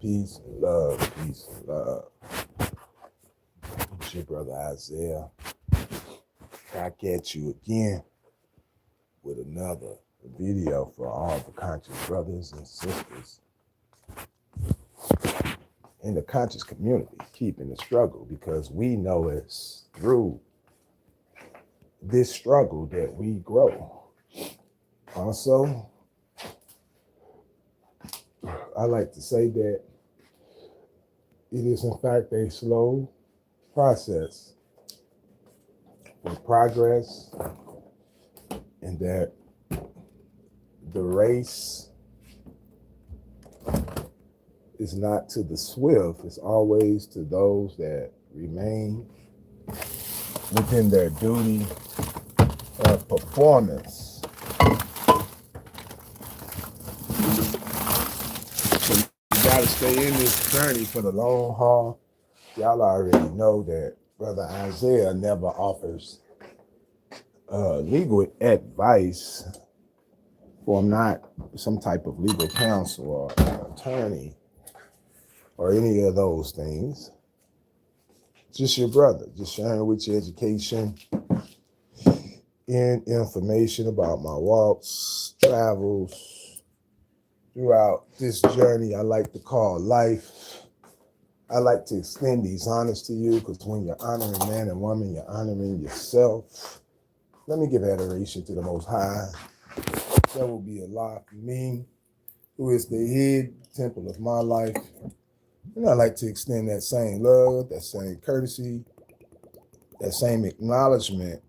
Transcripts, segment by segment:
Peace and love, peace and love. It's your brother Isaiah. Back at you again with another video for all the conscious brothers and sisters in the conscious community, keeping the struggle, because we know it's through this struggle that we grow. Also, I like to say that it is in fact a slow process for progress, and that the race is not to the swift, it's always to those that remain within their duty of performance. So you gotta stay in this journey for the long haul. Y'all already know that Brother Isaiah never offers legal advice, for I'm not some type of legal counsel or attorney or any of those things. Just your brother, just sharing with you education and information about my walks, travels throughout this journey I like to call life. I like to extend these honors to you, because when you're honoring man and woman, you're honoring yourself. Let me give adoration to the Most High. That will be Allah for me, who is the head temple of my life. And I like to extend that same love, that same courtesy, that same acknowledgement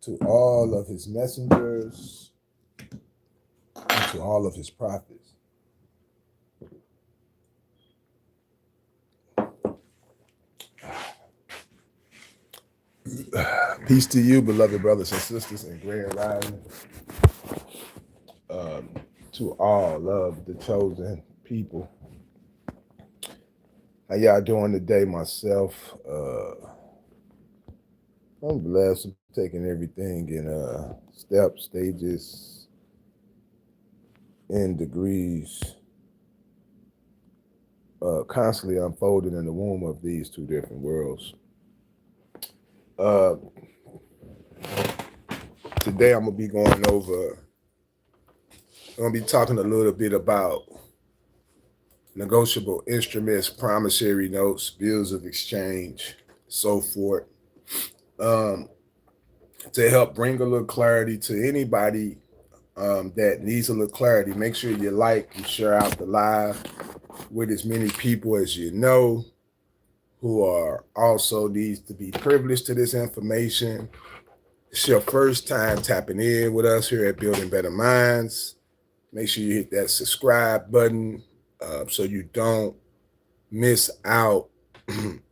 to all of his messengers and to all of his prophets. Peace to you, beloved brothers and sisters in Grand Rising. To all of the chosen people. How y'all doing today? Myself, I'm blessed, taking everything in steps, stages, and degrees, constantly unfolding in the womb of these two different worlds. Today I'm gonna be going over. I'm gonna be talking a little bit about negotiable instruments, promissory notes, bills of exchange, so forth, to help bring a little clarity to anybody that needs a little clarity. Make sure you like and share out the live with as many people as you know who are also needs to be privileged to this information. It's your first time tapping in with us here at Building Better Minds. Make sure you hit that subscribe button so you don't miss out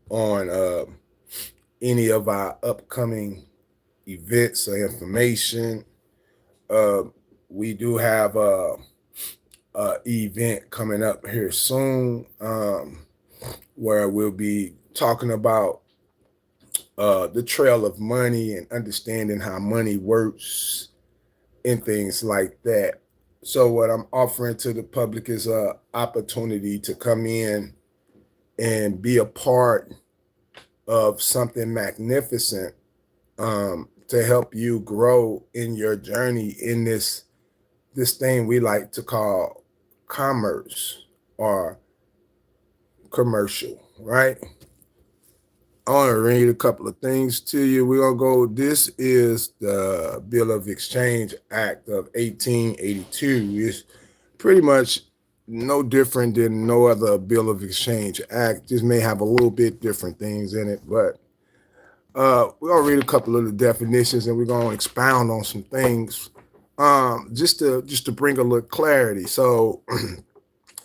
on any of our upcoming events or information. We do have a event coming up here soon where we'll be talking about the trail of money and understanding how money works and things like that. So what I'm offering to the public is an opportunity to come in and be a part of something magnificent to help you grow in your journey in this thing we like to call commerce or commercial, right? I want to read a couple of things to you. We're going to go, this is the Bill of Exchange Act of 1882. It's pretty much no different than no other Bill of Exchange Act. Just may have a little bit different things in it, but we're going to read a couple of the definitions and we're going to expound on some things just to bring a little clarity. So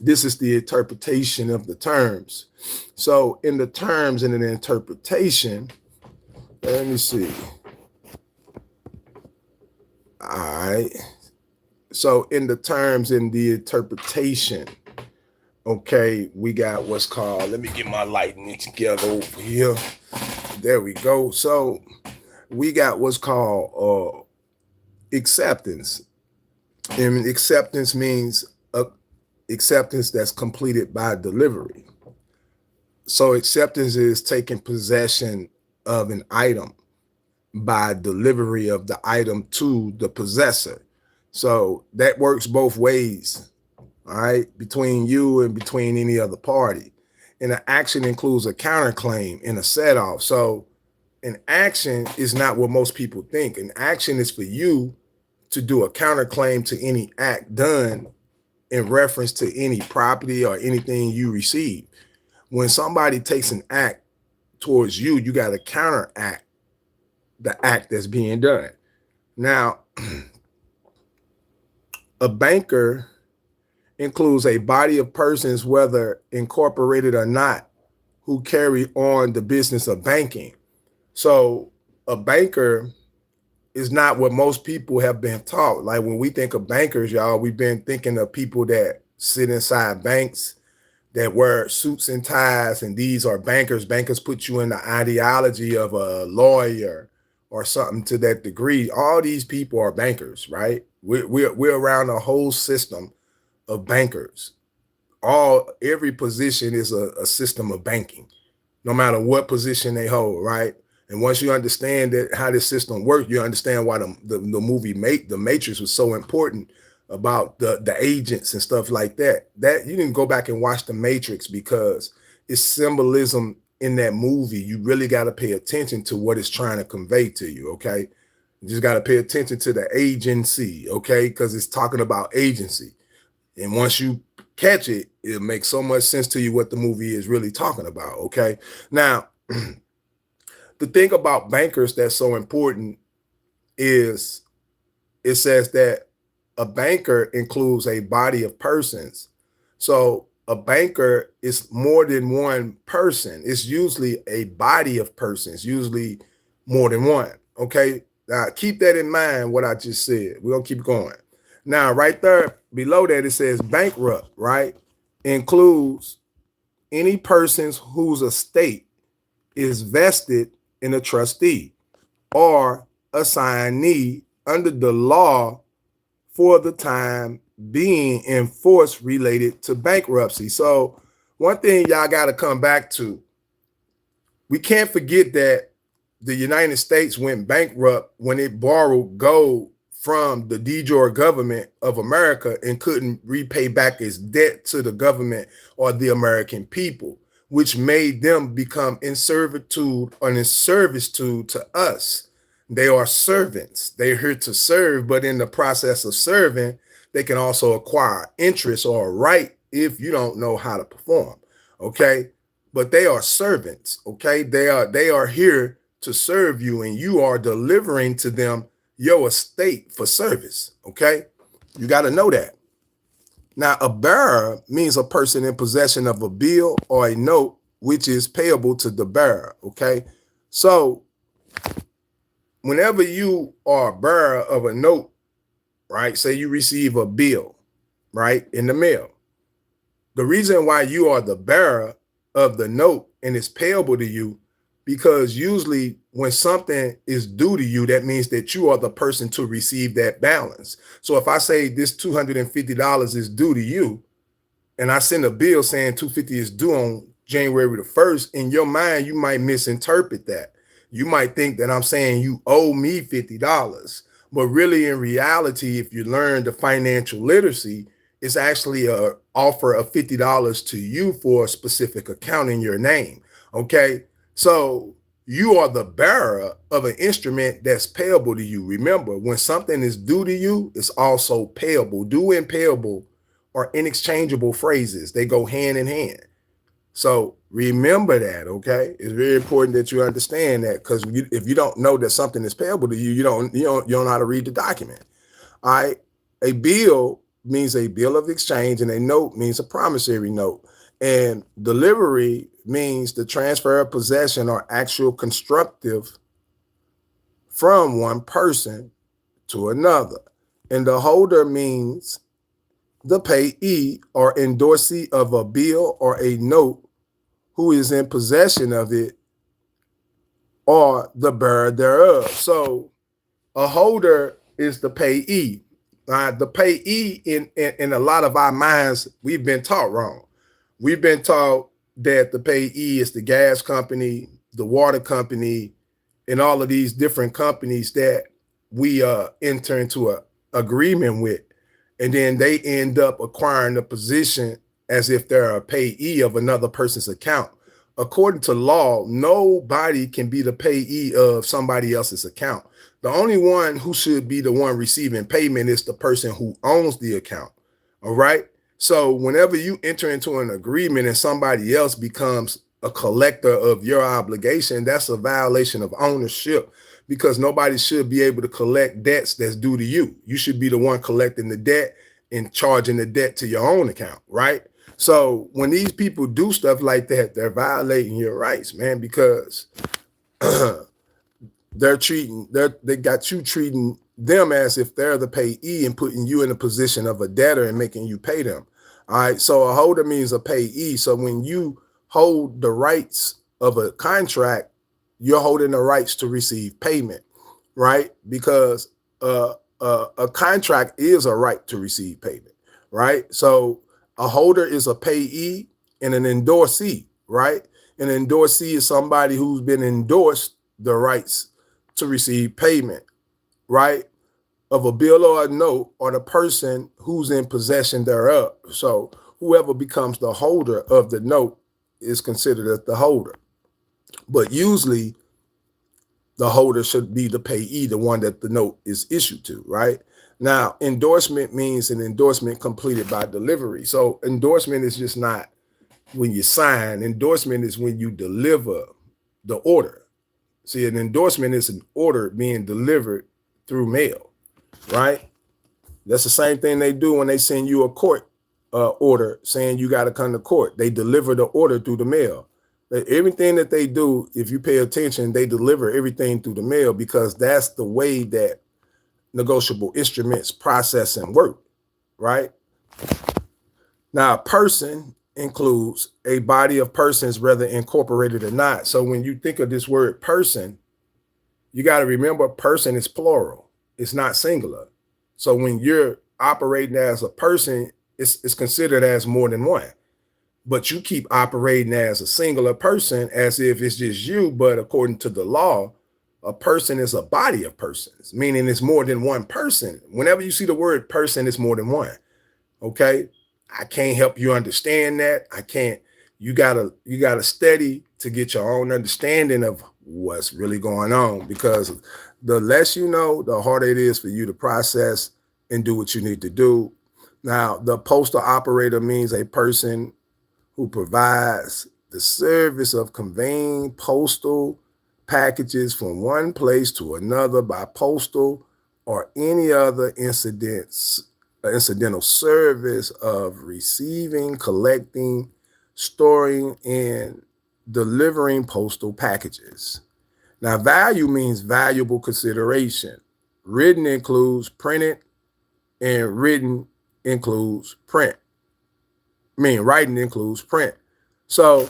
this is the interpretation of the terms. So in the terms and in the interpretation, let me see. All right. So in the terms and the interpretation, okay, we got what's called, let me get my lighting together over here. There we go. So we got what's called acceptance. And acceptance means acceptance that's completed by delivery. So acceptance is taking possession of an item by delivery of the item to the possessor. So that works both ways, all right, between you and between any other party. And an action includes a counterclaim and a set off. So an action is not what most people think. An action is for you to do a counterclaim to any act done in reference to any property or anything you receive. When somebody takes an act towards you, you got to counteract the act that's being done. Now, a banker includes a body of persons, whether incorporated or not, who carry on the business of banking. So a banker is not what most people have been taught. Like when we think of bankers, y'all, we've been thinking of people that sit inside banks, that wear suits and ties, and these are bankers. Bankers put you in the ideology of a lawyer or something to that degree. All these people are bankers, right? We're around a whole system of bankers. Every position is a system of banking, no matter what position they hold, right? And once you understand that how this system works, you understand why the movie The Matrix was so important about the agents and stuff like that. That you didn't go back and watch The Matrix because it's symbolism in that movie. You really got to pay attention to what it's trying to convey to you, okay? You just got to pay attention to the agency, okay? Because it's talking about agency. And once you catch it, it'll make so much sense to you what the movie is really talking about, okay? Now, the thing about bankers that's so important is it says that a banker includes a body of persons. So a banker is more than one person. It's usually a body of persons, usually more than one. Okay. Now keep that in mind, what I just said. We're going to keep going. Now, right there below that, it says bankrupt, right? Includes any persons whose estate is vested in a trustee or assignee under the law for the time being in force related to bankruptcy. So one thing y'all got to come back to, we can't forget that the United States went bankrupt when it borrowed gold from the de jure government of America and couldn't repay back its debt to the government or the American people, which made them become in servitude or in servitude to us. They are servants. They're here to serve, but in the process of serving, they can also acquire interest or a right if you don't know how to perform. Okay. But they are servants. Okay. They are here to serve you, and you are delivering to them your estate for service. Okay. You got to know that. Now, a bearer means a person in possession of a bill or a note, which is payable to the bearer. Okay. So whenever you are a bearer of a note, right, say you receive a bill, right, in the mail, the reason why you are the bearer of the note and it's payable to you, because usually when something is due to you, that means that you are the person to receive that balance. So if I say this $250 is due to you, and I send a bill saying $250 is due on January the 1st, in your mind, you might misinterpret that. You might think that I'm saying you owe me $50. But really, in reality, if you learn the financial literacy, it's actually a offer of $50 to you for a specific account in your name. Okay. So you are the bearer of an instrument that's payable to you. Remember, when something is due to you, it's also payable. Due and payable are interchangeable phrases. They go hand in hand. So remember that, okay? It's very important that you understand that, because if you don't know that something is payable to you, you don't know how to read the document. All right. A bill means a bill of exchange, and a note means a promissory note. And delivery means the transfer of possession or actual constructive from one person to another. And the holder means the payee or endorsee of a bill or a note who is in possession of it or the bearer thereof. So a holder is the payee. The payee in a lot of our minds, we've been taught wrong. We've been taught that the payee is the gas company, the water company, and all of these different companies that we enter into a agreement with, and then they end up acquiring a position as if they're a payee of another person's account. According to law, nobody can be the payee of somebody else's account. The only one who should be the one receiving payment is the person who owns the account. All right. So whenever you enter into an agreement and somebody else becomes a collector of your obligation, that's a violation of ownership, because nobody should be able to collect debts that's due to you. You should be the one collecting the debt and charging the debt to your own account, right? So when these people do stuff like that, they're violating your rights, man, because they got you treating them as if they're the payee and putting you in a position of a debtor and making you pay them. All right. So a holder means a payee. So when you hold the rights of a contract, you're holding the rights to receive payment, right? Because a contract is a right to receive payment, right? So a holder is a payee and an endorsee, right? An endorsee is somebody who's been endorsed the rights to receive payment, right, of a bill or a note, or the person who's in possession thereof. So whoever becomes the holder of the note is considered as the holder. But usually the holder should be the payee, the one that the note is issued to, right? Now, endorsement means an endorsement completed by delivery. So endorsement is just not when you sign. Endorsement is when you deliver the order. See, an endorsement is an order being delivered through mail, right? That's the same thing they do when they send you a court order saying you got to come to court. They deliver the order through the mail. Everything that they do, if you pay attention, they deliver everything through the mail, because that's the way that negotiable instruments process and work, right? Now, a person includes a body of persons, whether incorporated or not. So when you think of this word person, you got to remember person is plural. It's not singular. So when you're operating as a person, it's considered as more than one. But you keep operating as a singular person as if it's just you. But according to the law, a person is a body of persons, meaning it's more than one person. Whenever you see the word person, it's more than one. Okay. I can't help you understand that. I can't. You gotta study to get your own understanding of what's really going on, because the less you know, the harder it is for you to process and do what you need to do. Now, the postal operator means a person who provides the service of conveying postal packages from one place to another by postal or any other incidental service of receiving, collecting, storing, and delivering postal packages. Now, value means valuable consideration. Written includes printed, and written includes print. Writing includes print. So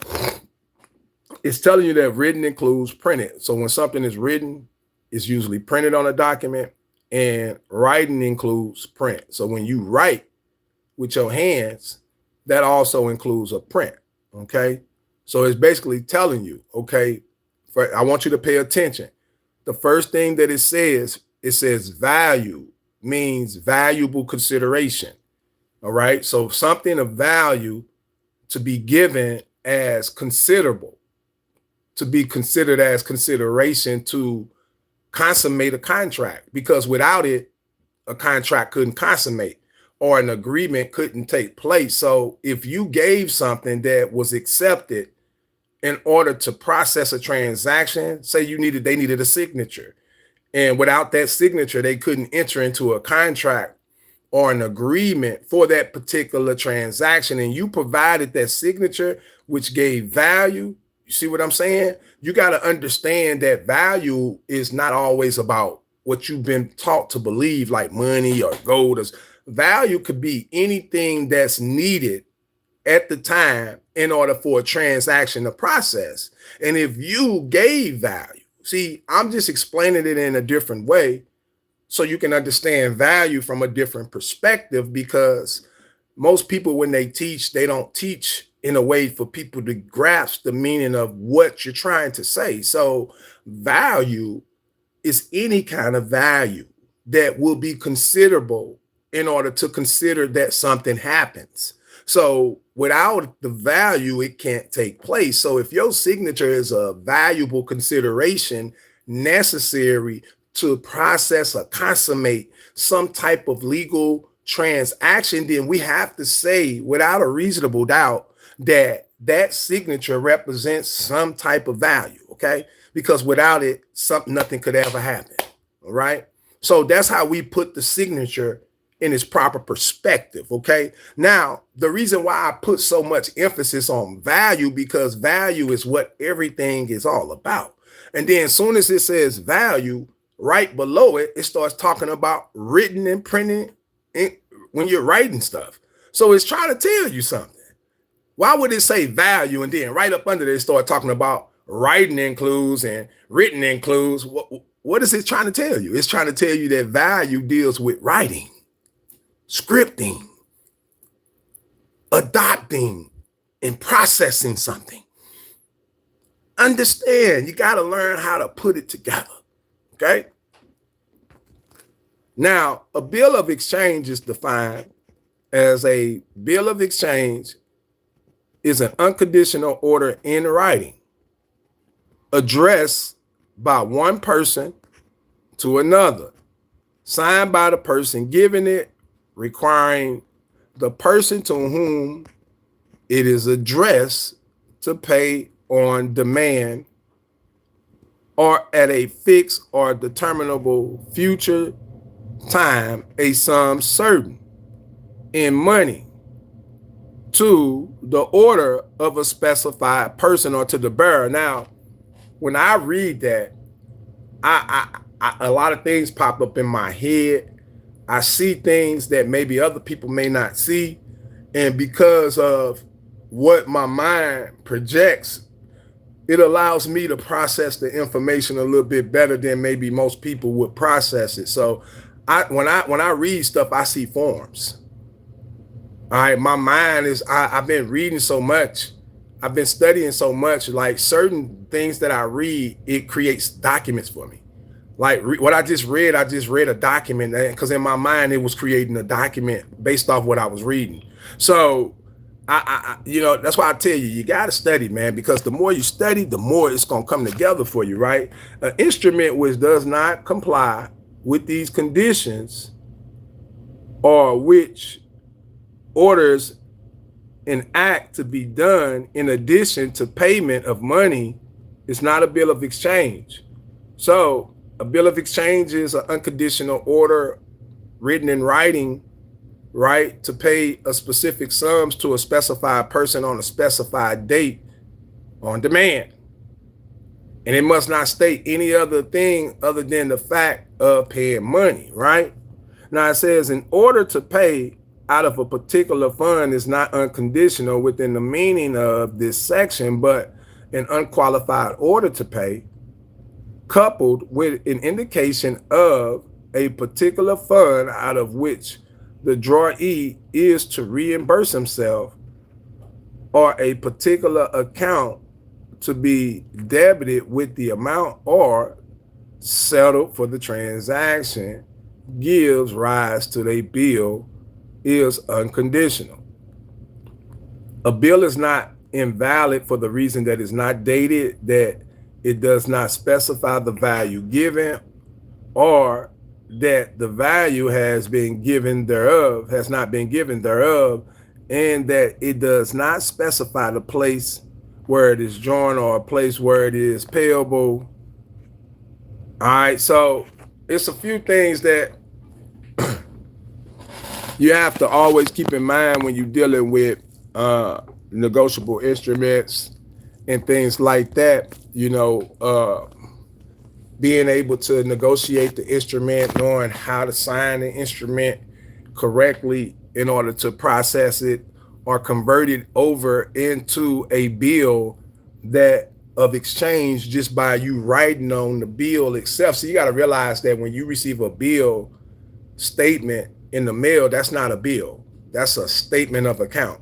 it's telling you that written includes printed. So when something is written, it's usually printed on a document, and writing includes print. So when you write with your hands, that also includes a print. Okay. So it's basically telling you, okay, I want you to pay attention. The first thing that it says value means valuable consideration. All right. So something of value to be given as considerable, to be considered as consideration to consummate a contract, because without it, a contract couldn't consummate or an agreement couldn't take place. So if you gave something that was accepted in order to process a transaction, say they needed a signature, and without that signature, they couldn't enter into a contract or an agreement for that particular transaction, and you provided that signature, which gave value. You see what I'm saying? You got to understand that value is not always about what you've been taught to believe, like money or gold. Value could be anything that's needed at the time in order for a transaction to process. And if you gave value, see, I'm just explaining it in a different way so you can understand value from a different perspective, because most people, when they teach, they don't teach in a way for people to grasp the meaning of what you're trying to say. So value is any kind of value that will be considerable in order to consider that something happens. So without the value, it can't take place. So if your signature is a valuable consideration necessary to process or consummate some type of legal transaction, then we have to say without a reasonable doubt that that signature represents some type of value, okay? Because without it, nothing could ever happen. All right. So that's how we put the signature in its proper perspective. Okay. Now, the reason why I put so much emphasis on value, because value is what everything is all about. And then as soon as it says value, right below it, it starts talking about written and printing when you're writing stuff. So it's trying to tell you something. Why would it say value and then right up under there start talking about writing includes and written includes? What is it trying to tell you? It's trying to tell you that value deals with writing, scripting, adopting, and processing something. Understand, you got to learn how to put it together. Okay. Now, a bill of exchange is defined as a bill of exchange is an unconditional order in writing addressed by one person to another, signed by the person giving it, requiring the person to whom it is addressed to pay on demand or at a fixed or determinable future time a sum certain in money to the order of a specified person or to the bearer. Now, when I read that, a lot of things pop up in my head. I see things that maybe other people may not see. And because of what my mind projects, it allows me to process the information a little bit better than maybe most people would process it. So when I read stuff, I see forms. All right, my mind is, I've been reading so much. I've been studying so much, like certain things that I read, it creates documents for me. Like what I just read a document, because in my mind, it was creating a document based off what I was reading. So that's why I tell you got to study, man, because the more you study, the more it's going to come together for you, right? An instrument which does not comply with these conditions or which orders an act to be done in addition to payment of money is not a bill of exchange. So a bill of exchange is an unconditional order written in writing, right, to pay a specific sums to a specified person on a specified date on demand. And it must not state any other thing other than the fact of paying money, right? Now it says in order to pay out of a particular fund is not unconditional within the meaning of this section, but an unqualified order to pay, coupled with an indication of a particular fund out of which the drawee is to reimburse himself, or a particular account to be debited with the amount or settled for the transaction, gives rise to a bill, is unconditional. A bill is not invalid for the reason that it's not dated, that it does not specify the value given, or that the value has been given thereof, has not been given thereof, and that it does not specify the place where it is drawn or a place where it is payable. All right, so it's a few things that you have to always keep in mind when you're dealing with negotiable instruments and things like that. Being able to negotiate the instrument, knowing how to sign the instrument correctly in order to process it or convert it over into a bill that of exchange just by you writing on the bill itself. So you got to realize that when you receive a bill statement in the mail, that's not a bill. That's a statement of account.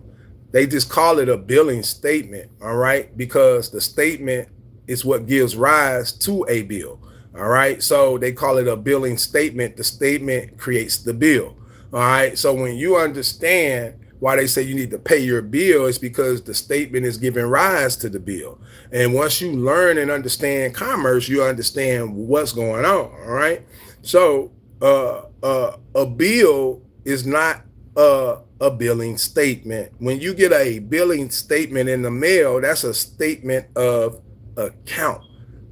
They just call it a billing statement, all right? Because the statement is what gives rise to a bill, all right? So they call it a billing statement. The statement creates the bill, all right? So when you understand why they say you need to pay your bill, it's because the statement is giving rise to the bill. And once you learn and understand commerce, you understand what's going on, all right? So a bill is not a billing statement. When you get a billing statement in the mail, that's a statement of account.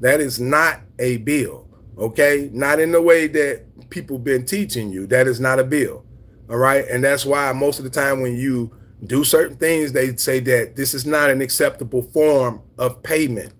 That is not a bill, okay? Not in the way that people been teaching you. That is not a bill, all right? And that's why most of the time when you do certain things, they say that this is not an acceptable form of payment,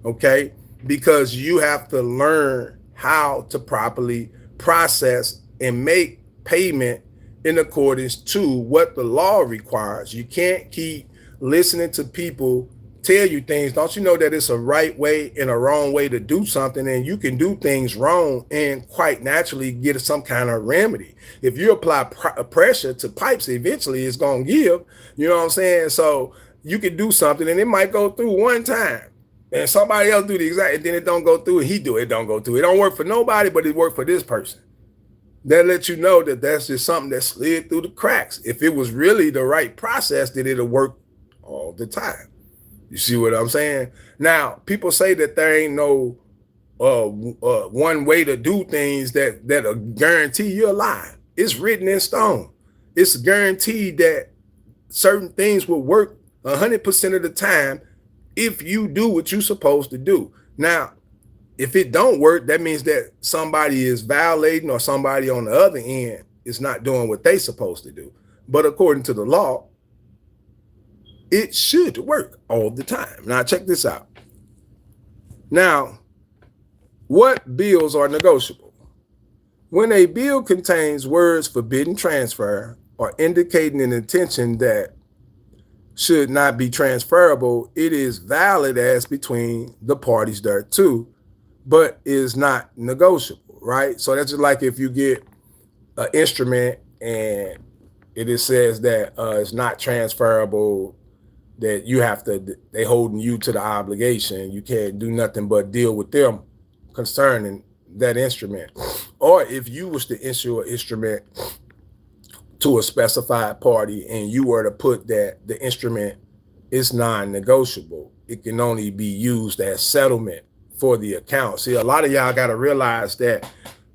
okay? Because you have to learn how to properly process and make payment in accordance to what the law requires. You can't keep listening to people tell you things. Don't you know that it's a right way and a wrong way to do something, and you can do things wrong and quite naturally get some kind of remedy. If you apply pressure to pipes, eventually it's going to give, you know what I'm saying? So you can do something and it might go through one time and somebody else do the exact, and then it don't go through, and he do it, don't go through. It don't work for nobody, but it worked for this person. That lets you know that that's just something that slid through the cracks. If it was really the right process, then it'll work all the time. You see what I'm saying? Now, people say that there ain't no one way to do things that'll guarantee you a lie. It's written in stone. It's guaranteed that certain things will work 100% of the time if you do what you're supposed to do. Now, if it don't work, that means that somebody is violating or somebody on the other end is not doing what they supposed to do. But according to the law, it should work all the time. Now, check this out. Now, what bills are negotiable? When a bill contains words forbidding transfer or indicating an intention that should not be transferable, it is valid as between the parties thereto, but is not negotiable, right? So that's just like if you get an instrument and it says that it's not transferable, that you have to, they holding you to the obligation. You can't do nothing but deal with them concerning that instrument. Or if you was to issue an instrument to a specified party and you were to put that the instrument is non-negotiable, it can only be used as settlement for the account. See, a lot of y'all got to realize that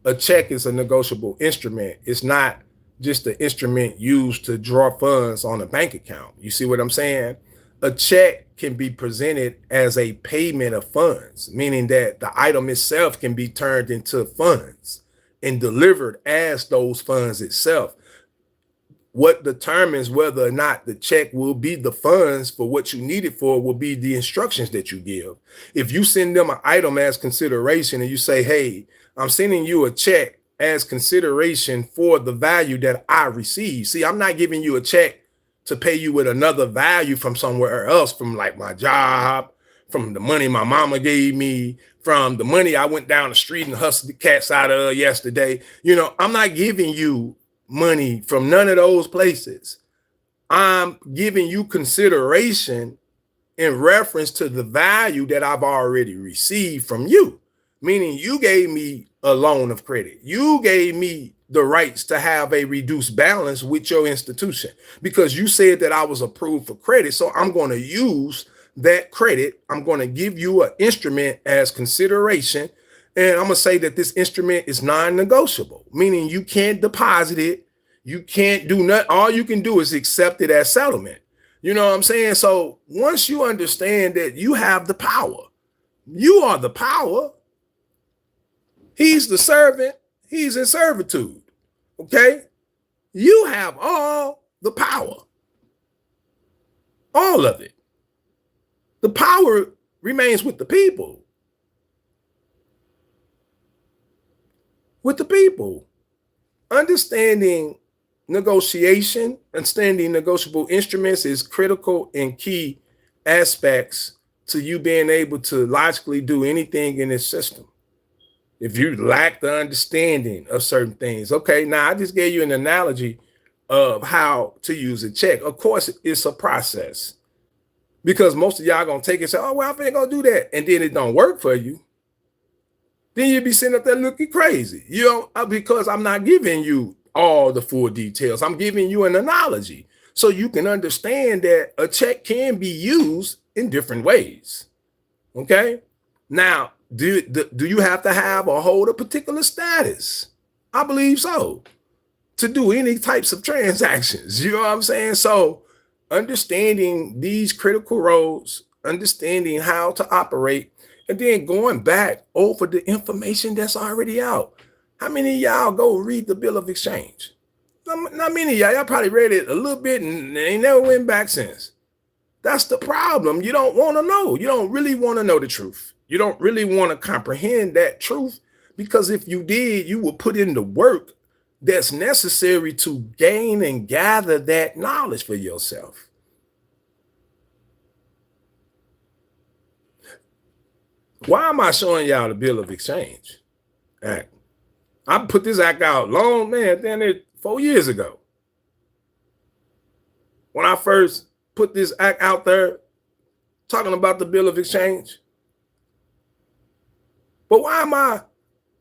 a check is a negotiable instrument. It's not just an instrument used to draw funds on a bank account. You see what I'm saying? A check can be presented as a payment of funds, meaning that the item itself can be turned into funds and delivered as those funds itself. What determines whether or not the check will be the funds for what you need it for will be the instructions that you give. If you send them an item as consideration and you say, hey, I'm sending you a check as consideration for the value that I receive. See, I'm not giving you a check to pay you with another value from somewhere else, from like my job, from the money my mama gave me, from the money I went down the street and hustled the cats out of yesterday. You know, I'm not giving you money from none of those places. I'm giving you consideration in reference to the value that I've already received from you, meaning you gave me a loan of credit. You gave me the rights to have a reduced balance with your institution because you said that I was approved for credit. So I'm going to use that credit. I'm going to give you an instrument as consideration. And I'm going to say that this instrument is non-negotiable, meaning you can't deposit it. You can't do nothing. All you can do is accept it as settlement. You know what I'm saying? So once you understand that you have the power, you are the power. He's the servant. He's in servitude. Okay? You have all the power. All of it. The power remains with the people. With the people. Understanding negotiation, understanding negotiable instruments is critical and key aspects to you being able to logically do anything in this system. If you lack the understanding of certain things, okay, now I just gave you an analogy of how to use a check. Of course, it's a process because most of y'all gonna take it and say, oh, well, I ain't gonna do that. And then it don't work for you. Then you'd be sitting up there looking crazy, because I'm not giving you all the full details. I'm giving you an analogy so you can understand that a check can be used in different ways. Okay. Now, do you have to have or hold a particular status? I believe so, to do any types of transactions. You know what I'm saying? So understanding these critical roles, understanding how to operate, and then going back over the information that's already out. How many of y'all go read the Bill of Exchange? Not many of y'all probably read it a little bit and they never went back since. That's the problem. You don't want to know. You don't really want to know the truth. You don't really want to comprehend that truth, because if you did, you would put in the work that's necessary to gain and gather that knowledge for yourself. Why am I showing y'all the Bill of Exchange Act? I put this act out long, man, damn it, 4 years ago. When I first put this act out there talking about the Bill of Exchange. But why am I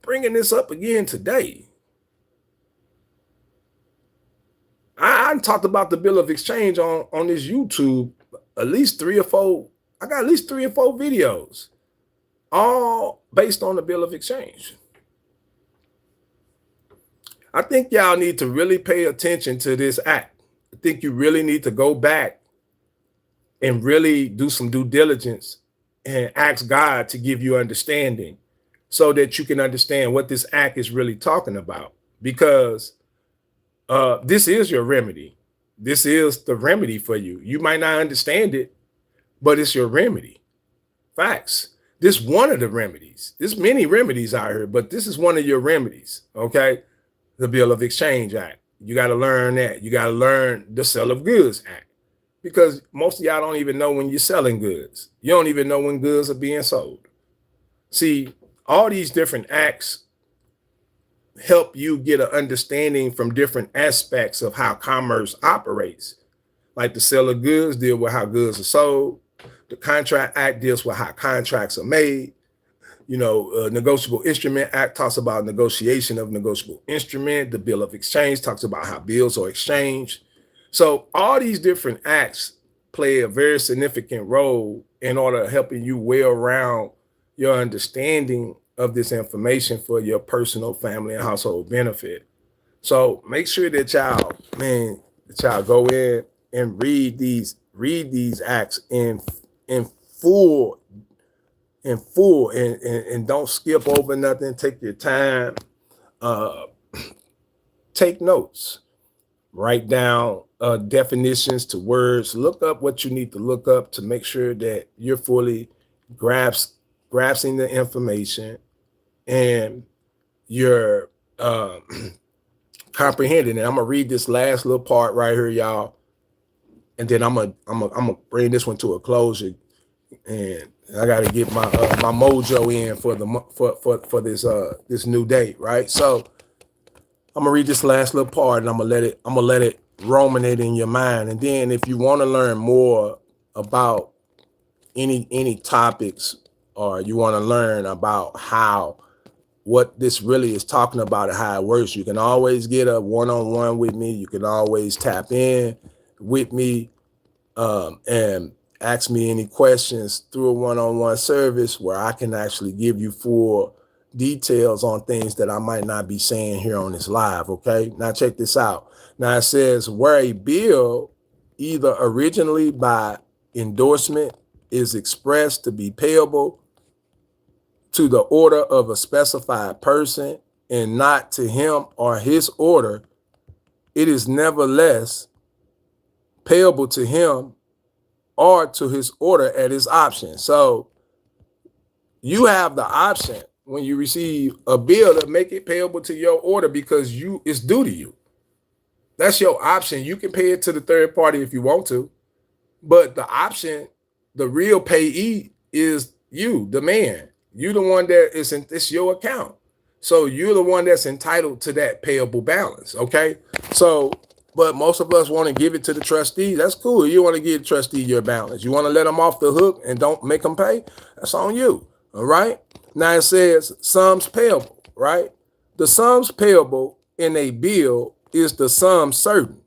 bringing this up again today? I talked about the Bill of Exchange on this YouTube at least 3 or 4. I got at least 3 or 4 videos, all based on the Bill of Exchange. I think y'all need to really pay attention to this act. I think you really need to go back and really do some due diligence and ask God to give you understanding so that you can understand what this act is really talking about. Because this is your remedy. This is the remedy for you. You might not understand it, but it's your remedy. Facts. This is one of the remedies. There's many remedies out here, but this is one of your remedies, okay? The Bill of Exchange Act. You got to learn that. You got to learn the Sale of Goods Act, because most of y'all don't even know when you're selling goods. You don't even know when goods are being sold. See, all these different acts help you get an understanding from different aspects of how commerce operates. Like the Sale of Goods deal with how goods are sold. The Contract Act deals with how contracts are made. Negotiable Instrument Act talks about negotiation of negotiable instrument. The Bill of Exchange talks about how bills are exchanged. So all these different acts play a very significant role in order of helping you weigh around your understanding of this information for your personal, family, and household benefit. So make sure that y'all go in and read these acts in full and don't skip over nothing. Take your time. Take notes. Write down definitions to words. Look up what you need to look up to make sure that you're fully grasping the information and you're comprehending it. I'm gonna read this last little part right here, y'all, and then I'm gonna bring this one to a closure. And I got to get my my mojo in for this new date, right? So I'm gonna read this last little part, and I'm gonna let it ruminate in your mind. And then if you want to learn more about any topics, or you want to learn about what this really is talking about and how it works, you can always get a one-on-one with me. You can always tap in with me and ask me any questions through a one-on-one service where I can actually give you full details on things that I might not be saying here on this live. Okay, now check this out. Now it says where a bill either originally by endorsement is expressed to be payable to the order of a specified person and not to him or his order, it is nevertheless payable to him or to his order at his option. So you have the option when you receive a bill to make it payable to your order because it's due to you. That's your option. You can pay it to the third party if you want to, but the option, the real payee, is you, the man. You the one that is in, it's your account. So you're the one that's entitled to that payable balance. Okay. So, but most of us want to give it to the trustee. That's cool. You want to give the trustee your balance. You want to let them off the hook and don't make them pay. That's on you. All right. Now it says sums payable, right? The sums payable in a bill is the sum certain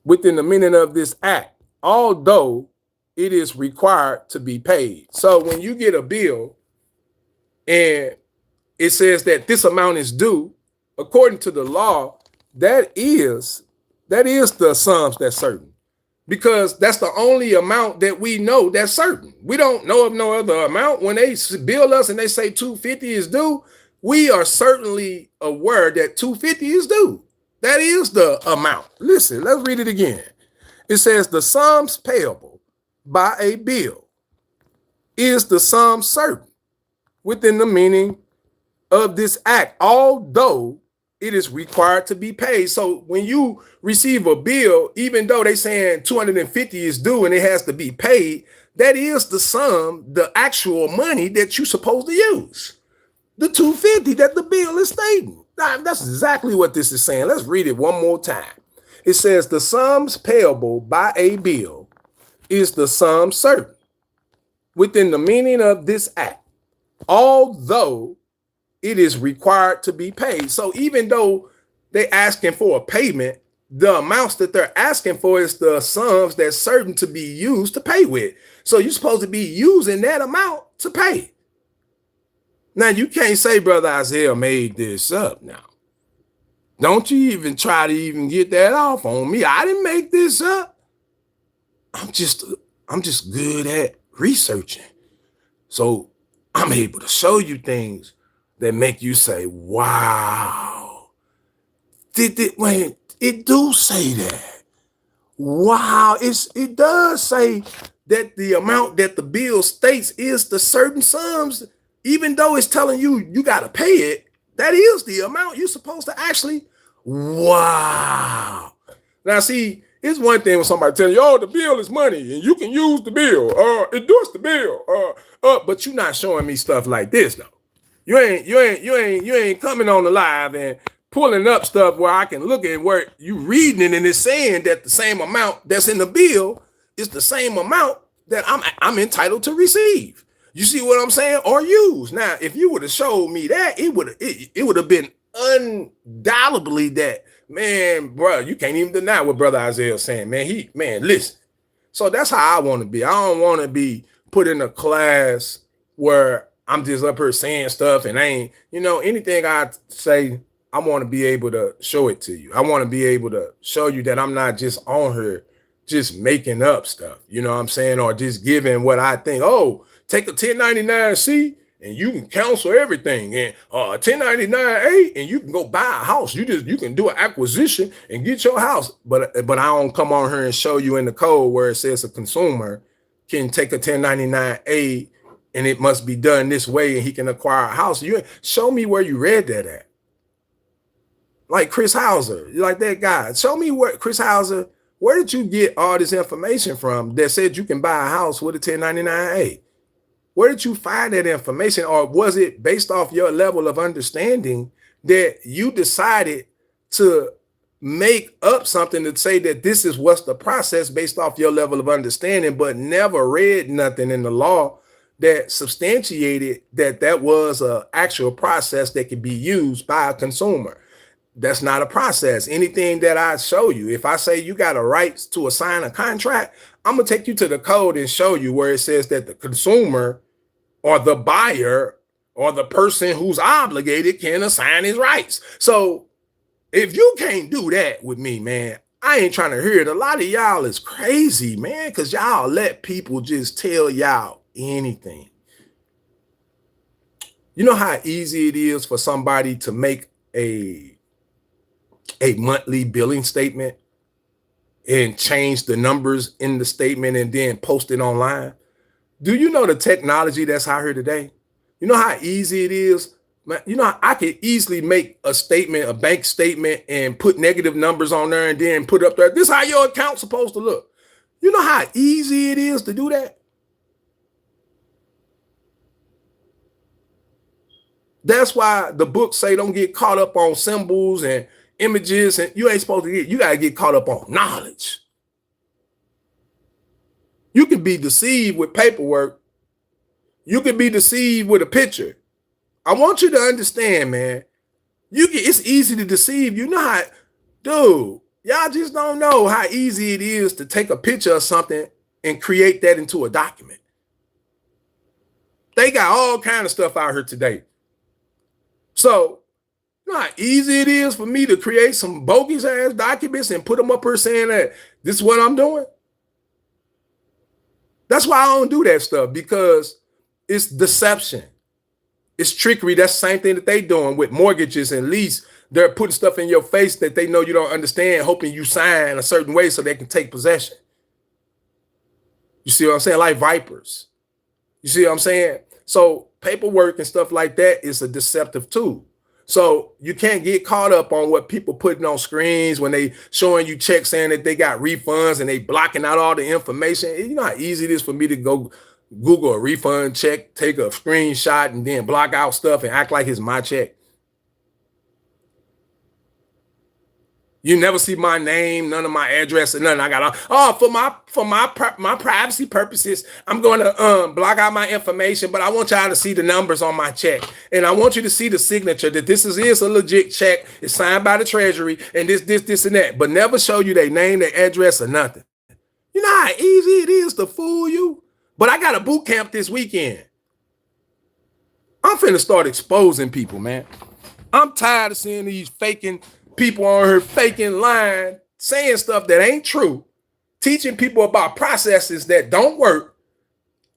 within the meaning of this act, although it is required to be paid. So when you get a bill and it says that this amount is due, according to the law, that is the sums that's certain, because that's the only amount that we know that's certain. We don't know of no other amount. When they bill us and they say 250 is due, we are certainly aware that 250 is due. That is the amount. Listen, let's read it again. It says the sums payable by a bill is the sum certain within the meaning of this act, although it is required to be paid. So when you receive a bill, even though they saying 250 is due and it has to be paid, that is the sum, the actual money that you're supposed to use. The 250 that the bill is stating. That's exactly what this is saying. Let's read it one more time. It says the sums payable by a bill is the sum certain within the meaning of this act, although it is required to be paid. So even though they're asking for a payment, the amounts that they're asking for is the sums that's certain to be used to pay with. So you're supposed to be using that amount to pay. Now, you can't say Brother Isaiah made this up now. Don't you even try to even get that off on me. I didn't make this up. I'm just good at researching. So I'm able to show you things that make you say, wow. Wait, it do say that. Wow, it does say that the amount that the bill states is the certain sums, even though it's telling you you got to pay it. That is the amount you're supposed to actually. Wow. Now, see, it's one thing when somebody tells you, oh, the bill is money and you can use the bill, endorse the bill, but you're not showing me stuff like this, though. You ain't coming on the live and pulling up stuff where I can look at where you reading it and it's saying that the same amount that's in the bill is the same amount that I'm entitled to receive. You see what I'm saying? Or use. Now, if you would have showed me that, it would have been undoubtedly that, man, bro, you can't even deny what Brother Isaiah is saying, man. Listen. So that's how I want to be. I don't want to be put in a class where I'm just up here saying stuff and I ain't, anything I say, I want to be able to show it to you. I want to be able to show you that I'm not just on here just making up stuff, you know what I'm saying? Or just giving what I think, oh, take a 1099-C and you can cancel everything, and 1099-A and you can go buy a house. You can do an acquisition and get your house. But I don't come on here and show you in the code where it says a consumer can take a 1099-A and it must be done this way and he can acquire a house. You show me where you read that at. Like Chris Hauser, like that guy. Show me where Chris Hauser, where did you get all this information from that said you can buy a house with a 1099-A? Where did you find that information? Or was it based off your level of understanding that you decided to make up something to say that this is what's the process based off your level of understanding, but never read nothing in the law that substantiated that was an actual process that could be used by a consumer? That's not a process. Anything that I show you, if I say you got a right to assign a contract, I'm going to take you to the code and show you where it says that the consumer or the buyer or the person who's obligated can assign his rights. So if you can't do that with me, man, I ain't trying to hear it. A lot of y'all is crazy, man, because y'all let people just tell y'all anything. You know how easy it is for somebody to make a monthly billing statement and change the numbers in the statement and then post it online? Do you know the technology that's out here today? You know how easy it is? You know, I could easily make a statement, a bank statement, and put negative numbers on there and then put up there. This is how your account's supposed to look. You know how easy it is to do that? That's why the books say don't get caught up on symbols and images, and you ain't supposed to you got to get caught up on knowledge. You can be deceived with paperwork. You can be deceived with a picture. I want you to understand, man. It's easy to deceive. You know how, dude, y'all just don't know how easy it is to take a picture of something and create that into a document. They got all kind of stuff out here today. So, you know how easy it is for me to create some bogus ass documents and put them up here saying that this is what I'm doing? That's why I don't do that stuff, because it's deception. It's trickery. That's the same thing that they doing with mortgages and lease. They're putting stuff in your face that they know you don't understand, hoping you sign a certain way so they can take possession. You see what I'm saying? Like vipers. You see what I'm saying? So paperwork and stuff like that is a deceptive tool. So you can't get caught up on what people putting on screens when they showing you checks saying that they got refunds and they blocking out all the information. You know how easy it is for me to go Google a refund check, take a screenshot, and then block out stuff and act like it's my check. You never see my name, none of my address, and nothing. I got for my privacy purposes, I'm going to block out my information, but I want y'all to see the numbers on my check, and I want you to see the signature that this is a legit check. It's signed by the Treasury, and this, and that. But never show you their name, their address, or nothing. You know how easy it is to fool you. But I got a boot camp this weekend. I'm finna start exposing people, man. I'm tired of seeing these faking people on here faking, lying, saying stuff that ain't true, teaching people about processes that don't work,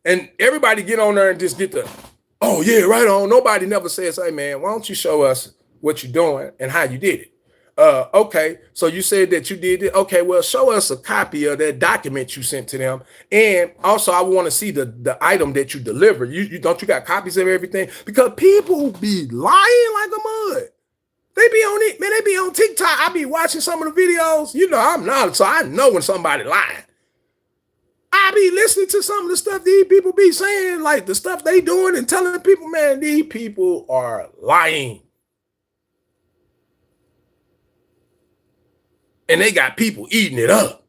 and everybody get on there and just get the, oh yeah, right on. Nobody never says, hey man, why don't you show us what you're doing and how you did it? Okay, so you said that you did it. Okay, well, show us a copy of that document you sent to them, and also I want to see the item that you delivered. You got copies of everything? Because people be lying like a mud. They be on it, man. They be on TikTok. I be watching some of the videos. You know, I'm not, so I know when somebody lying. I be listening to some of the stuff these people be saying, like the stuff they doing and telling people, man, these people are lying. And they got people eating it up.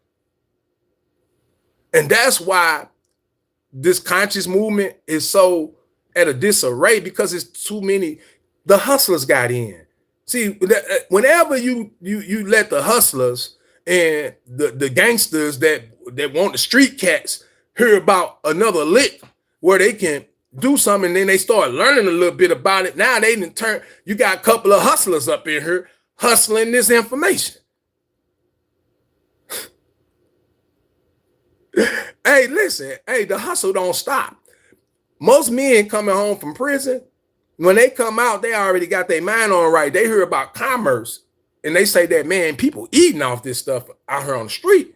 And that's why this conscious movement is so at a disarray, because it's too many. The hustlers got in. See, whenever you let the hustlers and the gangsters that want the street cats hear about another lick where they can do something, and then they start learning a little bit about it. Now they didn't turn. You got a couple of hustlers up in here hustling this information. Hey, listen. Hey, the hustle don't stop. Most men coming home from prison, when they come out, they already got their mind on right. They hear about commerce, and they say that, man, people eating off this stuff out here on the street.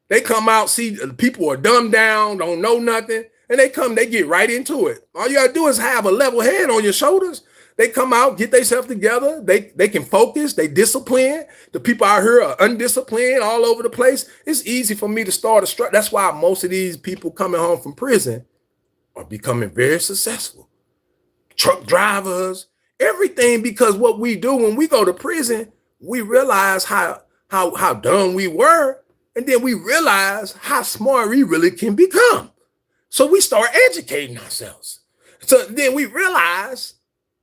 They come out, see people are dumbed down, don't know nothing, and they get right into it. All you gotta do is have a level head on your shoulders. They come out, get themselves together. They can focus. They discipline. The people out here are undisciplined all over the place. It's easy for me to start a struggle. That's why most of these people coming home from prison are becoming very successful. Truck drivers, everything, because what we do when we go to prison, we realize how dumb we were, and then we realize how smart we really can become. So we start educating ourselves. So then we realize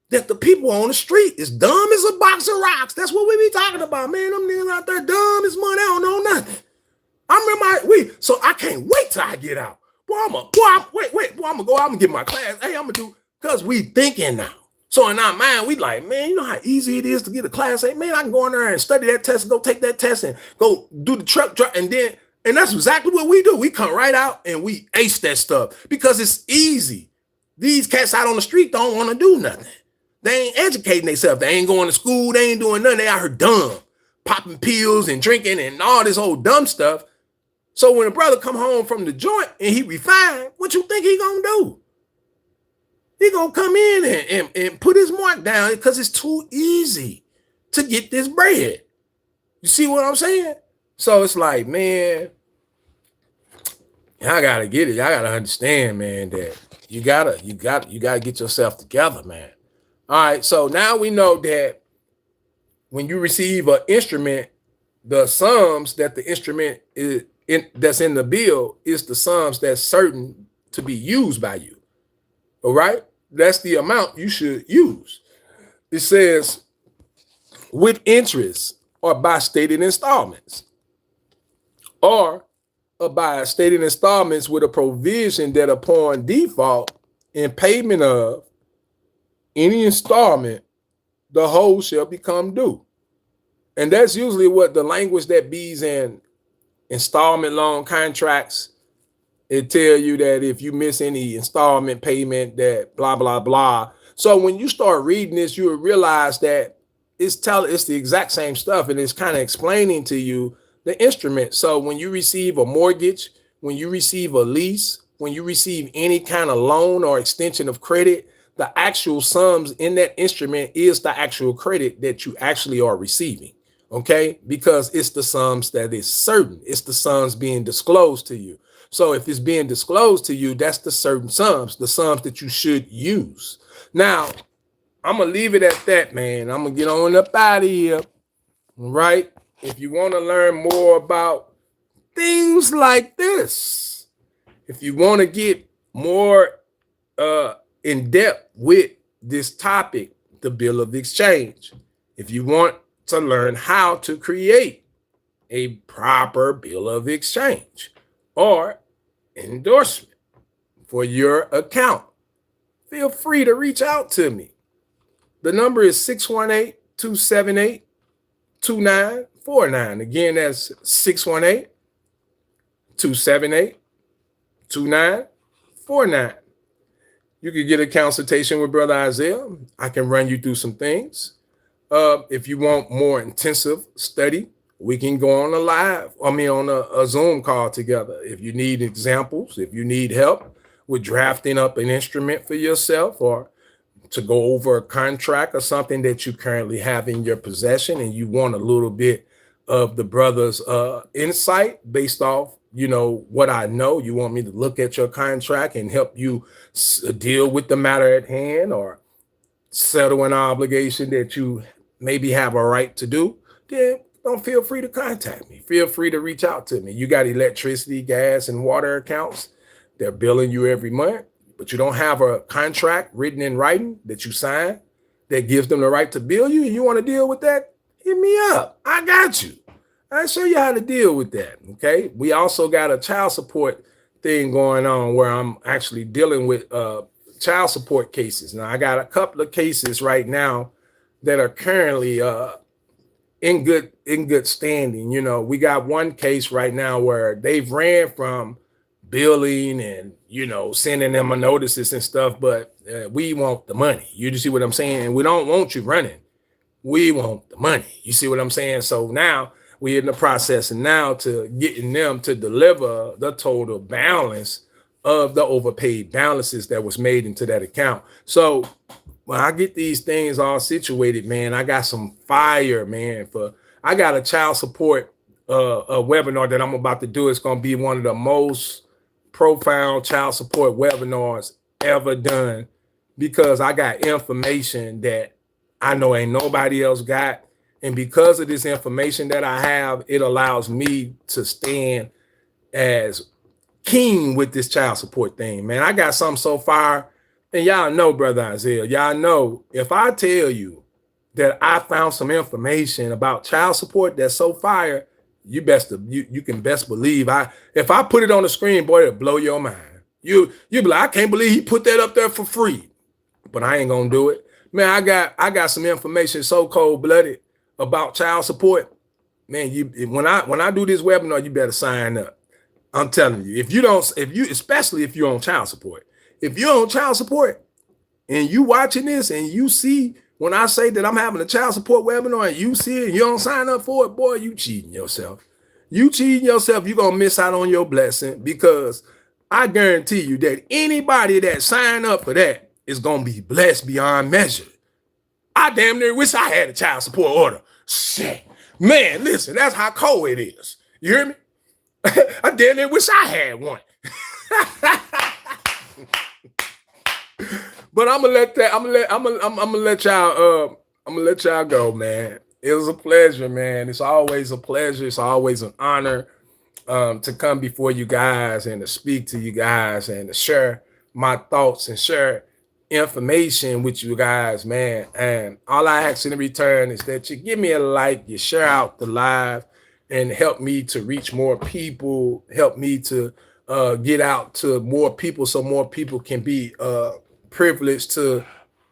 that the people on the street is dumb as a box of rocks. That's what we be talking about, man. Them niggas out there dumb as money. They don't know nothing. I remember so I can't wait till I get out. Boy, I'm gonna go out and get my class. Hey, I'm gonna do, because we thinking now. So in our mind, we like, man, you know how easy it is to get a class A? Man, I can go in there and study that test and go take that test and go do the truck drive, and that's exactly what we do. We come right out and we ace that stuff because it's easy. These cats out on the street don't want to do nothing. They ain't educating themselves. They ain't going to school. They ain't doing nothing. They out here dumb, popping pills and drinking and all this old dumb stuff. So when a brother come home from the joint and he refined, what you think he gonna do? He gonna come in and put his mark down because it's too easy to get this bread. You see what I'm saying? So it's like, man, I gotta get it. I gotta understand, man, that you gotta get yourself together, man. All right, so now we know that when you receive an instrument, the sums that the instrument is that's in the bill is the sums that's certain to be used by you. All right, that's the amount you should use. It says with interest or by stated installments, or by stated installments with a provision that upon default in payment of any installment, the whole shall become due. And that's usually what the language that be's in installment loan contracts. It tell you that if you miss any installment payment, that blah blah blah. So when you start reading this, you will realize that it's the exact same stuff, and it's kind of explaining to you the instrument. So when you receive a mortgage, when you receive a lease, when you receive any kind of loan or extension of credit, the actual sums in that instrument is the actual credit that you actually are receiving. Okay, because it's the sums that is certain. It's the sums being disclosed to you. So if it's being disclosed to you, that's the certain sums, the sums that you should use. Now, I'm going to leave it at that, man. I'm going to get on up out of here. Right? If you want to learn more about things like this, if you want to get more in depth with this topic, the bill of exchange, if you want to learn how to create a proper bill of exchange or endorsement for your account, feel free to reach out to me. The number is 618-278-2949. Again, that's 618-278-2949. You can get a consultation with Brother Isaiah. I can run you through some things. If you want more intensive study, we can go on a Zoom call together. If you need examples, if you need help with drafting up an instrument for yourself, or to go over a contract or something that you currently have in your possession, and you want a little bit of the brother's insight based off, what I know, you want me to look at your contract and help you deal with the matter at hand, or settle an obligation that you maybe have a right to do, then don't feel free to contact me. Feel free to reach out to me. You got electricity, gas, and water accounts. They're billing you every month, but you don't have a contract written in writing that you sign that gives them the right to bill you, and you want to deal with that, hit me up. I got you. I'll show you how to deal with that, okay? We also got a child support thing going on where I'm actually dealing with child support cases. Now, I got a couple of cases right now that are currently in good standing. We got one case right now where they've ran from billing and sending them a notices and stuff, but we want the money. You see what I'm saying? And we don't want you running. We want the money. You see what I'm saying? So now we're in the process and now to getting them to deliver the total balance of the overpaid balances that was made into that account. So when I get these things all situated, man, I got some fire, man. I got a child support a webinar that I'm about to do. It's going to be one of the most profound child support webinars ever done, because I got information that I know ain't nobody else got. And because of this information that I have, it allows me to stand as king with this child support thing, man. I got something so far. And y'all know, Brother Isaiah, y'all know, if I tell you that I found some information about child support that's so fire, you can best believe if I put it on the screen, boy, it'll blow your mind. You be like, I can't believe he put that up there for free. But I ain't gonna do it. Man, I got some information so cold-blooded about child support. Man, when I do this webinar, you better sign up. I'm telling you, especially if you're on child support. If you're on child support and you watching this and you see when I say that I'm having a child support webinar and you see it and you don't sign up for it, boy, you cheating yourself. You're going to miss out on your blessing, because I guarantee you that anybody that sign up for that is going to be blessed beyond measure. I damn near wish I had a child support order. Shit. Man, listen, that's how cold it is. You hear me? I damn near wish I had one. But I'm gonna let that. I'm gonna let y'all. I'm gonna let y'all go, man. It was a pleasure, man. It's always a pleasure. It's always an honor to come before you guys and to speak to you guys and to share my thoughts and share information with you guys, man. And all I ask in return is that you give me a like, you share out the live, and help me to reach more people, help me to get out to more people so more people can be privileged to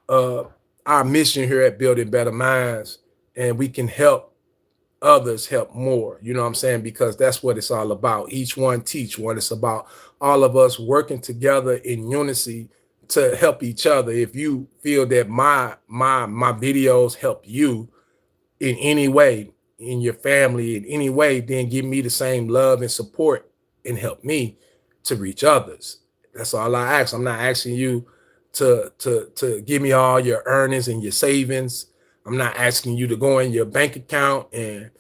uh, our mission here at Building Better Minds, and we can help others help more. You know what I'm saying? Because that's what it's all about. Each one teach one. It's about all of us working together in unity to help each other. If you feel that my videos help you in any way, in your family, in any way, then give me the same love and support and help me to reach others. That's all I ask. I'm not asking you to give me all your earnings and your savings. I'm not asking you to go in your bank account and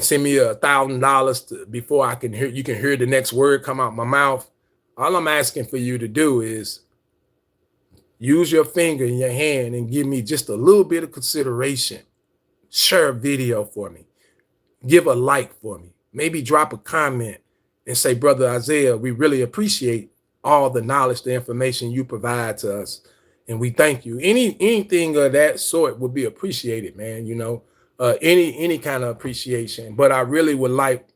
send me $1,000 before I can hear you can hear the next word come out my mouth. All I'm asking for you to do is use your finger in your hand and give me just a little bit of consideration. Share a video for me. Give a like for me. Maybe drop a comment and say, Brother Isaiah, we really appreciate all the knowledge, the information you provide to us. And we thank you. Anything of that sort would be appreciated, man. You know, any kind of appreciation. But I really would like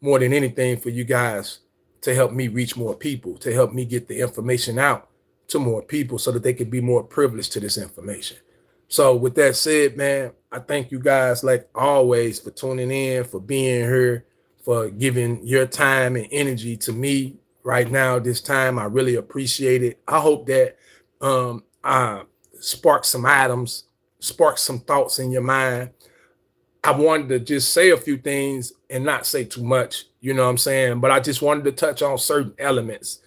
more than anything for you guys to help me reach more people, to help me get the information out to more people so that they could be more privileged to this information. So with that said, man, I thank you guys like always for tuning in, for being here, for giving your time and energy to me right now, this time. I really appreciate it. I hope that I spark some items, spark some thoughts in your mind. I wanted to just say a few things and not say too much, you know what I'm saying? But I just wanted to touch on certain elements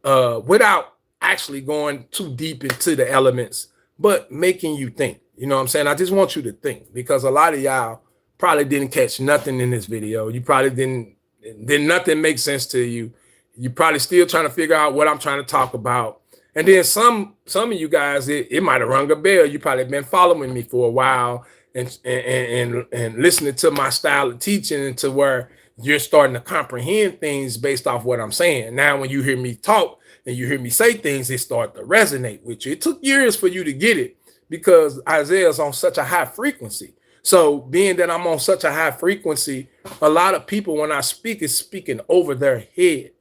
without actually going too deep into the elements, but making you think, you know what I'm saying? I just want you to think, because a lot of y'all probably didn't catch nothing in this video. You probably did nothing make sense to you. You probably still trying to figure out what I'm trying to talk about. And then some of you guys, it might have rung a bell. You probably been following me for a while and listening to my style of teaching, to where you're starting to comprehend things based off what I'm saying. Now, when you hear me talk and you hear me say things, it start to resonate with you. It took years for you to get it because Isaiah's on such a high frequency. So being that I'm on such a high frequency, a lot of people, when I speak, is speaking over their head.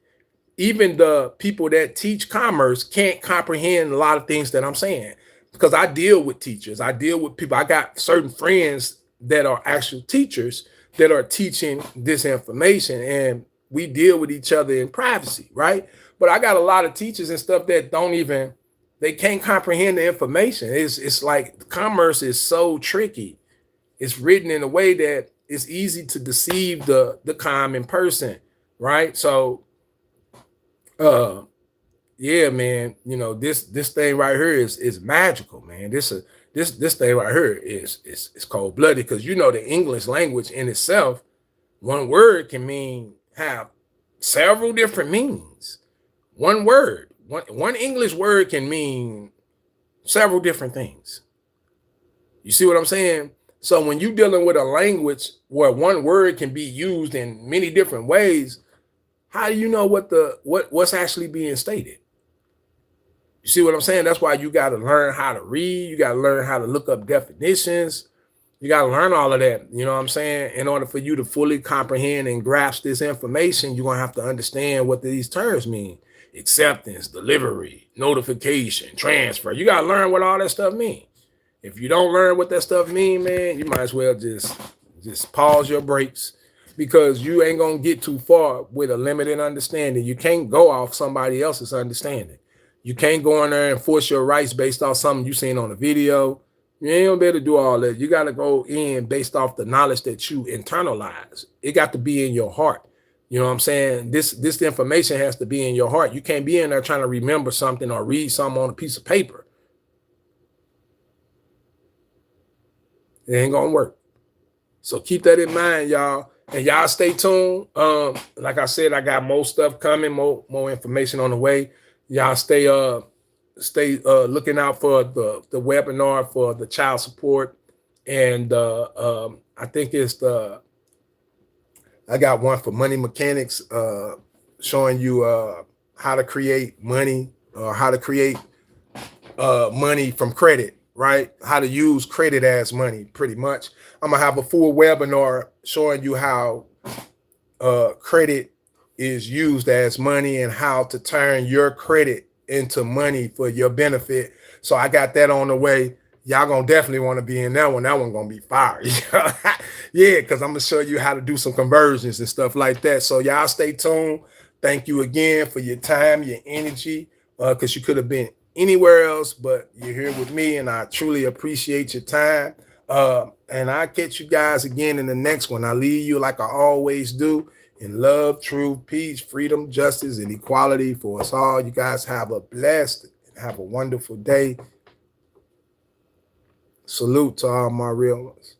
Even the people that teach commerce can't comprehend a lot of things that I'm saying, because I deal with teachers. I deal with people. I got certain friends that are actual teachers that are teaching this information, and we deal with each other in privacy, right? But I got a lot of teachers and stuff that they can't comprehend the information. It's like commerce is so tricky. It's written in a way that it's easy to deceive the common person, right? So yeah, man, you know, this thing right here is magical, man. This thing right here is cold blooded, because you know the English language in itself, one word can have several different meanings. One word, one English word can mean several different things. You see what I'm saying? So when you're dealing with a language where one word can be used in many different ways, how do you know what's actually being stated? You see what I'm saying? That's why you got to learn how to read. You got to learn how to look up definitions. You got to learn all of that. You know what I'm saying? In order for you to fully comprehend and grasp this information, you're going to have to understand what these terms mean. Acceptance, delivery, notification, transfer. You got to learn what all that stuff means. If you don't learn what that stuff mean, man, you might as well just pause your brakes, because you ain't going to get too far with a limited understanding. You can't go off somebody else's understanding. You can't go in there and force your rights based off something you seen on a video. You ain't gonna be able to do all that. You got to go in based off the knowledge that you internalize. It got to be in your heart. You know what I'm saying? This information has to be in your heart. You can't be in there trying to remember something or read something on a piece of paper. It ain't gonna work. So keep that in mind, y'all. And y'all stay tuned. Like I said, I got more stuff coming, more information on the way. Y'all stay stay looking out for the webinar for the child support, and I think it's I got one for money mechanics, showing you how to create money, or how to create money from credit, right? How to use credit as money, pretty much. I'm gonna have a full webinar showing you how credit is used as money and how to turn your credit into money for your benefit. So I got that on the way. Y'all gonna definitely want to be in that one. That one gonna be fire. Yeah, because I'm gonna show you how to do some conversions and stuff like that. So y'all stay tuned. Thank you again for your time, your energy, because you could have been anywhere else, but you're here with me, and I truly appreciate your time. And I'll catch you guys again in the next one. I leave you like I always do, in love, truth, peace, freedom, justice, and equality for us all. You guys have a blessed and have a wonderful day. Salute to all my real ones.